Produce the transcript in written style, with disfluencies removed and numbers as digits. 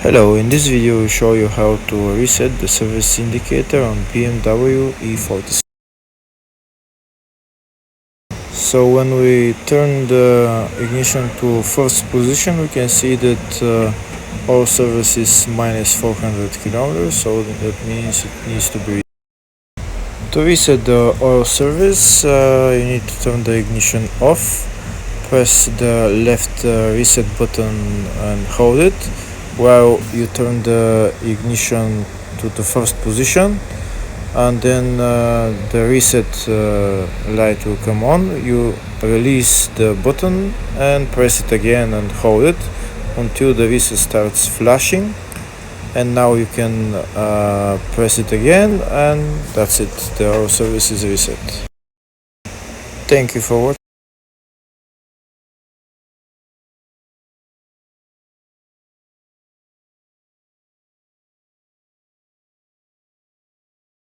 Hello, in this video we show you how to reset the service indicator on BMW E46. So when we turn the ignition to first position, we can see that our service is minus 400 kilometers, so that means it needs to be. To reset the oil service, you need to turn the ignition off, press the left reset button and hold it while you turn the ignition to the first position, and then the reset light will come on. You release the button and press it again and hold it until the reset starts flashing, and now you can press it again, and that's it. The service is reset. Thank you for watching.